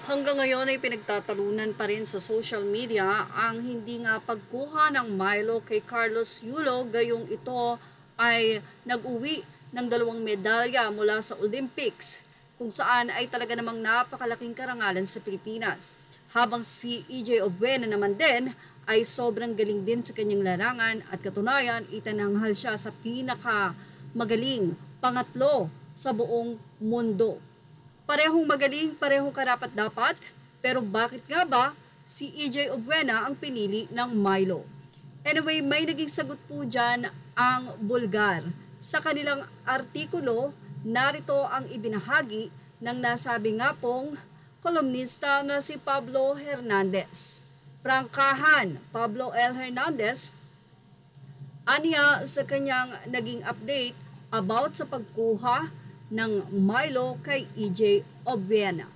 Hanggang ngayon ay pinagtatalunan pa rin sa social media ang hindi nga pagkuha ng Milo kay Carlos Yulo, gayong ito ay nag-uwi ng 2 medalya mula sa Olympics, kung saan ay talaga namang napakalaking karangalan sa Pilipinas. Habang si EJ Obuena naman din ay sobrang galing din sa kanyang larangan at katunayan itinanghal siya sa pinaka magaling pangatlo sa buong mundo. Parehong magaling, parehong karapat-dapat, pero bakit nga ba si EJ Obuena ang pinili ng Milo? Anyway, may naging sagot po dyan ang Bulgar. Sa kanilang artikulo, narito ang ibinahagi ng nasabi nga pong kolumnista na si Pablo Hernandez. Prangkahan, Pablo L. Hernandez, aniya sa kanyang naging update about sa pagkuha ng Milo kay EJ Obuena.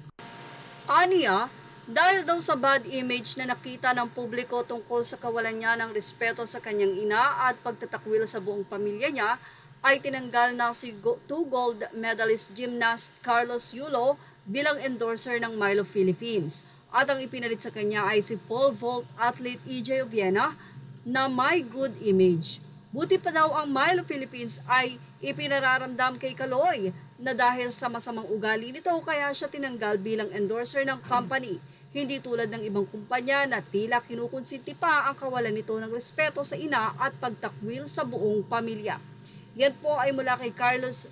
Aniya, dahil daw sa bad image na nakita ng publiko tungkol sa kawalan niya ng respeto sa kanyang ina at pagtatakwil sa buong pamilya niya, ay tinanggal na si 2 gold medalist gymnast Carlos Yulo bilang endorser ng Milo Philippines. At ang ipinalit sa kanya ay si pole vault athlete EJ Obuena na may good image. Buti pa daw ang Milo Philippines ay ipinararamdam kay Kaloy na dahil sa masamang ugali nito kaya siya tinanggal bilang endorser ng company. Hindi tulad ng ibang kumpanya na tila kinukonsinti pa ang kawalan nito ng respeto sa ina at pagtakwil sa buong pamilya. Yan po ay mula kay Carlos.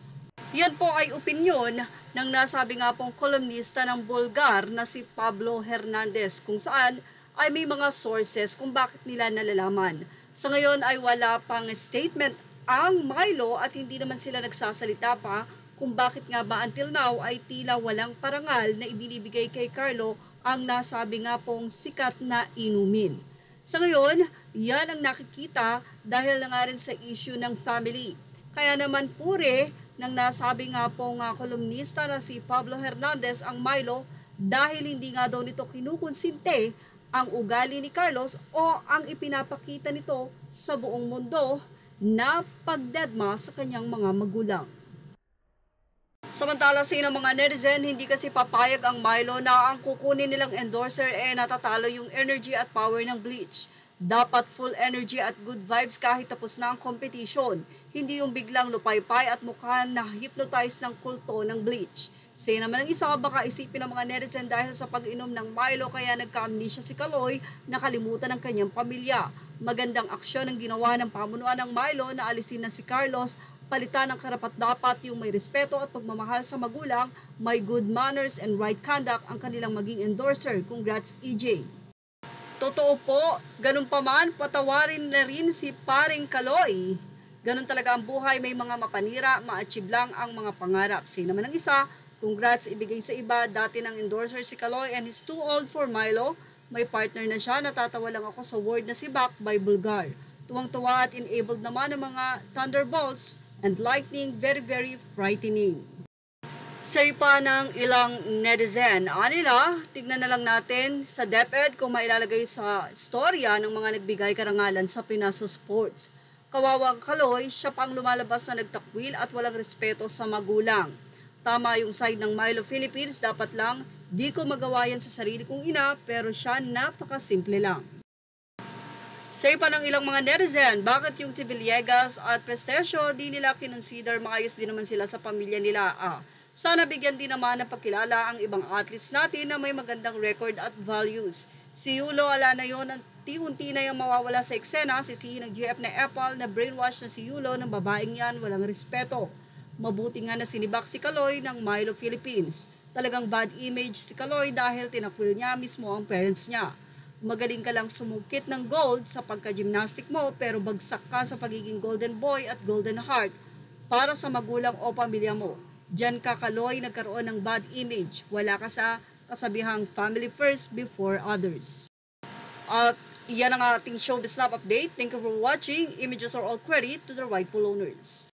Yan po ay opinyon ng nasabi nga pong kolumnista ng Bulgar na si Pablo Hernandez, kung saan ay may mga sources kung bakit nila nalalaman. Sa ngayon ay wala pang statement ang Milo at hindi naman sila nagsasalita pa kung bakit nga ba until now ay tila walang parangal na ibinibigay kay Carlo ang nasabi nga pong sikat na inumin. Sa ngayon, yan ang nakikita dahil na nga rin sa issue ng family. Kaya naman pure ng nasabi nga pong kolumnista na si Pablo Hernandez ang Milo dahil hindi nga daw nito kinukonsinte ang ugali ni Carlos o ang ipinapakita nito sa buong mundo na pagdedma sa kanyang mga magulang. Samantala sa ng mga netizen, hindi kasi papayag ang Milo na ang kukunin nilang endorser natatalo yung energy at power ng Bleach. Dapat full energy at good vibes kahit tapos na ang competition. Hindi yung biglang lupaypay at mukhang na-hypnotize ng kulto ng Bleach. Say naman ng isa, baka isipin ng mga netizen dahil sa pag-inom ng Milo kaya nagka-amnesia si Kaloy, nakalimutan ng kanyang pamilya. Magandang aksyon ang ginawa ng pamunuan ng Milo na alisin na si Carlos, palitan ng karapat-dapat yung may respeto at pagmamahal sa magulang, may good manners and right conduct ang kanilang maging endorser. Congrats EJ! Totoo po, ganun pa man, patawarin na rin si paring Kaloy. Ganun talaga ang buhay, may mga mapanira, ma-achieve lang ang mga pangarap. Say naman ng isa, congrats ibigay sa iba, dati ng endorser si Kaloy and he's too old for Milo. May partner na siya, natatawa lang ako sa word na si Bak by Bulgar. Tuwang-tuwa at enabled naman ng mga thunderbolts and lightning, very very frightening. Say pa ng ilang netizen, nila, tignan na lang natin sa DepEd kung mailalagay sa storya ng mga nagbigay karangalan sa Pinas Sports. Kawawang Kaloy, siya pang lumalabas na nagtakwil at walang respeto sa magulang. Tama yung side ng Milo Philippines, dapat lang, di ko magawa yan sa sarili kong ina, pero siya napakasimple lang. Say pa ng ilang mga netizen, bakit yung si Villegas at Pestesio di nila kinonsider, maayos din naman sila sa pamilya nila. Sana bigyan din naman ng pagkilala ang ibang athletes natin na may magandang record at values. Si Yulo, ala na yun, unti-unti na yung mawawala sa eksena, sisihin ng GF na Apple na brainwash na si Yulo ng babaeng yan, walang respeto. Mabuti nga na sinibak si Kaloy ng Milo Philippines. Talagang bad image si Kaloy dahil tinakwil niya mismo ang parents niya. Magaling ka lang sumungkit ng gold sa pagka-gymnastic mo pero bagsak ka sa pagiging golden boy at golden heart para sa magulang o pamilya mo. Diyan ka Kaloy nagkaroon ng bad image. Wala ka sa kasabihang family first before others. At iyan ang ating showbiz snap update. Thank you for watching. Images are all credit to the rightful owners.